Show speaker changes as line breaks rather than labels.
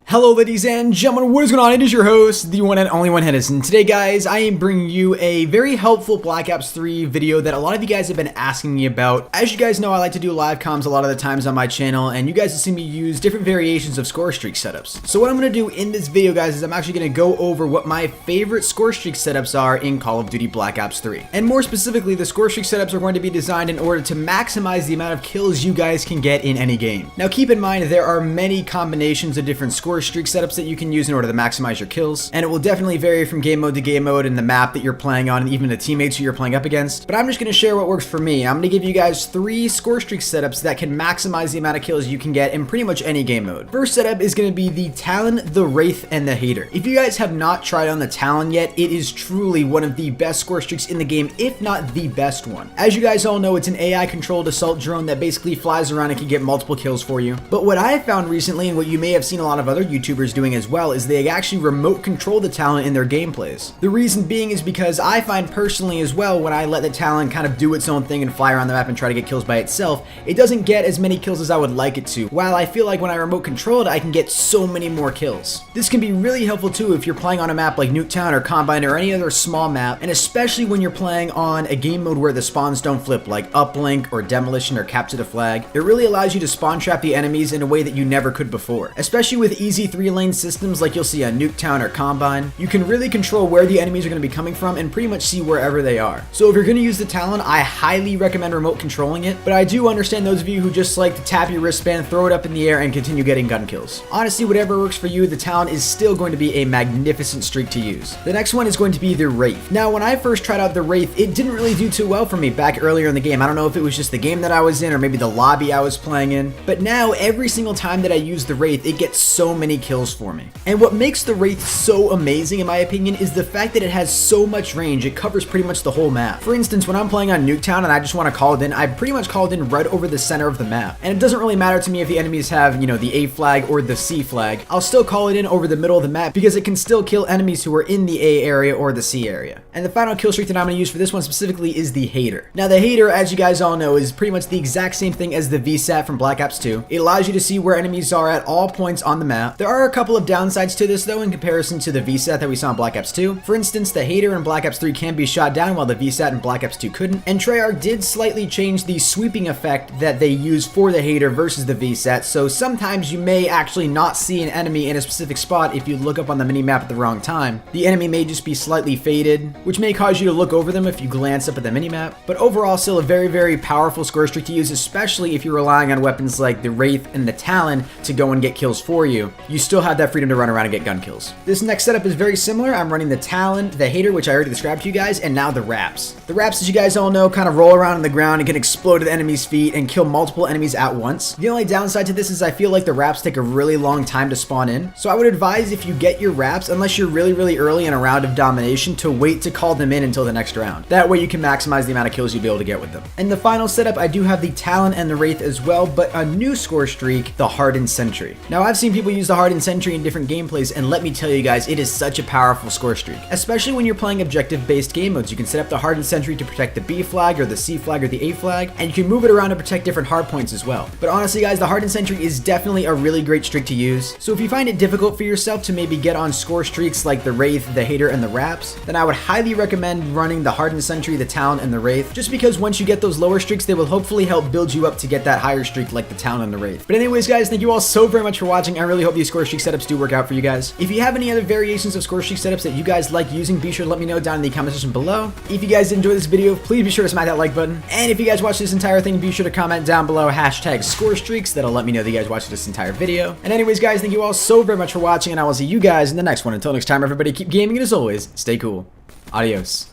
Hello ladies and gentlemen, what is going on? It is your host, the one and only one Henderson. Today guys, I am bringing you a very helpful Black Ops 3 video that a lot of you guys have been asking me about. As you guys know, I like to do live comms a lot of the times on my channel, and you guys have seen me use different variations of SCORESTREAK setups. So what I'm going to do in this video guys is I'm actually going to go over what my favorite SCORESTREAK setups are in Call of Duty Black Ops 3. And more specifically, the SCORESTREAK setups are going to be designed in order to maximize the amount of kills you guys can get in any game. Now keep in mind, there are many combinations of different SCORESTREAK setups that you can use in order to maximize your kills, and it will definitely vary from game mode to game mode and the map that you're playing on and even the teammates who you're playing up against. But I'm just going to share what works for me. I'm going to give you guys 3 SCORESTREAK setups that can maximize the amount of kills you can get in pretty much any game mode. First setup is going to be the Talon, the Wraith, and the Hater. If you guys have not tried on the Talon yet, it is truly one of the best SCORESTREAKs in the game, if not the best one. As you guys all know, it's an AI controlled assault drone that basically flies around and can get multiple kills for you. But what I found recently, and what you may have seen a lot of other YouTubers doing as well, is they actually remote control the Talon in their gameplays. The reason being is because I find personally as well, when I let the Talon kind of do its own thing and fly around the map and try to get kills by itself, it doesn't get as many kills as I would like it to, while I feel like when I remote control it, I can get so many more kills. This can be really helpful too if you're playing on a map like Nuketown or Combine or any other small map, and especially when you're playing on a game mode where the spawns don't flip, like uplink or demolition or capture the flag. It really allows you to spawn trap the enemies in a way that you never could before. Especially with easy 3-lane systems like you'll see on Nuketown or Combine, you can really control where the enemies are going to be coming from and pretty much see wherever they are. So if you're going to use the Talon, I highly recommend remote controlling it, but I do understand those of you who just like to tap your wristband, throw it up in the air, and continue getting gun kills. Honestly, whatever works for you, the Talon is still going to be a magnificent streak to use. The next one is going to be the Wraith. Now, when I first tried out the Wraith, it didn't really do too well for me back earlier in the game. I don't know if it was just the game that I was in or maybe the lobby I was playing in, but now every single time that I use the Wraith, it gets so many kills for me. And what makes the Wraith so amazing in my opinion is the fact that it has so much range. It covers pretty much the whole map. For instance, when I'm playing on Nuketown and I just want to call it in, I pretty much call it in right over the center of the map. And it doesn't really matter to me if the enemies have, you know, the A flag or the C flag. I'll still call it in over the middle of the map because it can still kill enemies who are in the A area or the C area. And the final kill streak that I'm going to use for this one specifically is the Hater. Now the Hater, as you guys all know, is pretty much the exact same thing as the VSAT from Black Ops 2. It allows you to see where enemies are at all points on the map. There are a couple of downsides to this though in comparison to the VSAT that we saw in Black Ops 2. For instance, the Hater in Black Ops 3 can be shot down while the VSAT in Black Ops 2 couldn't. And Treyarch did slightly change the sweeping effect that they use for the Hater versus the VSAT, so sometimes you may actually not see an enemy in a specific spot if you look up on the minimap at the wrong time. The enemy may just be slightly faded, which may cause you to look over them if you glance up at the minimap. But overall, still a very, very powerful SCORESTREAK to use, especially if you're relying on weapons like the Wraith and the Talon to go and get kills for you. You still have that freedom to run around and get gun kills. This next setup is very similar. I'm running the Talon, the Hater, which I already described to you guys, and now the Wraps. The Wraps, as you guys all know, kind of roll around on the ground and can explode at the enemy's feet and kill multiple enemies at once. The only downside to this is I feel like the Wraps take a really long time to spawn in. So I would advise if you get your Wraps, unless you're really, really early in a round of domination, to wait to call them in until the next round. That way you can maximize the amount of kills you'll be able to get with them. And the final setup, I do have the Talon and the Wraith as well, but a new SCORESTREAK, the Harden Century. Now I've seen people use the Harden Century in different gameplays, and let me tell you guys, it is such a powerful SCORESTREAK. Especially when you're playing objective-based game modes. You can set up the Harden Century to protect the B flag or the C flag or the A flag, and you can move it around to protect different hard points as well. But honestly guys, the Harden Century is definitely a really great streak to use. So if you find it difficult for yourself to maybe get on SCORESTREAKs like the Wraith, the Hater, and the Wraps, then I would highly recommend running the Harden Century, the Talon, and the Wraith, just because once you get those lower streaks, they will hopefully help build you up to get that higher streak like the Talon and the Wraith. But anyways guys, thank you all so very much for watching. I really hope these SCORESTREAK setups do work out for you guys. If you have any other variations of SCORESTREAK setups that you guys like using, be sure to let me know down in the comment section below. If you guys enjoyed this video, please be sure to smack that like button. And if you guys watched this entire thing, be sure to comment down below hashtag SCORESTREAKS. That'll let me know that you guys watched this entire video. And anyways guys, thank you all so very much for watching, and I will see you guys in the next one. Until next time everybody, keep gaming, and as always, stay cool. Adios.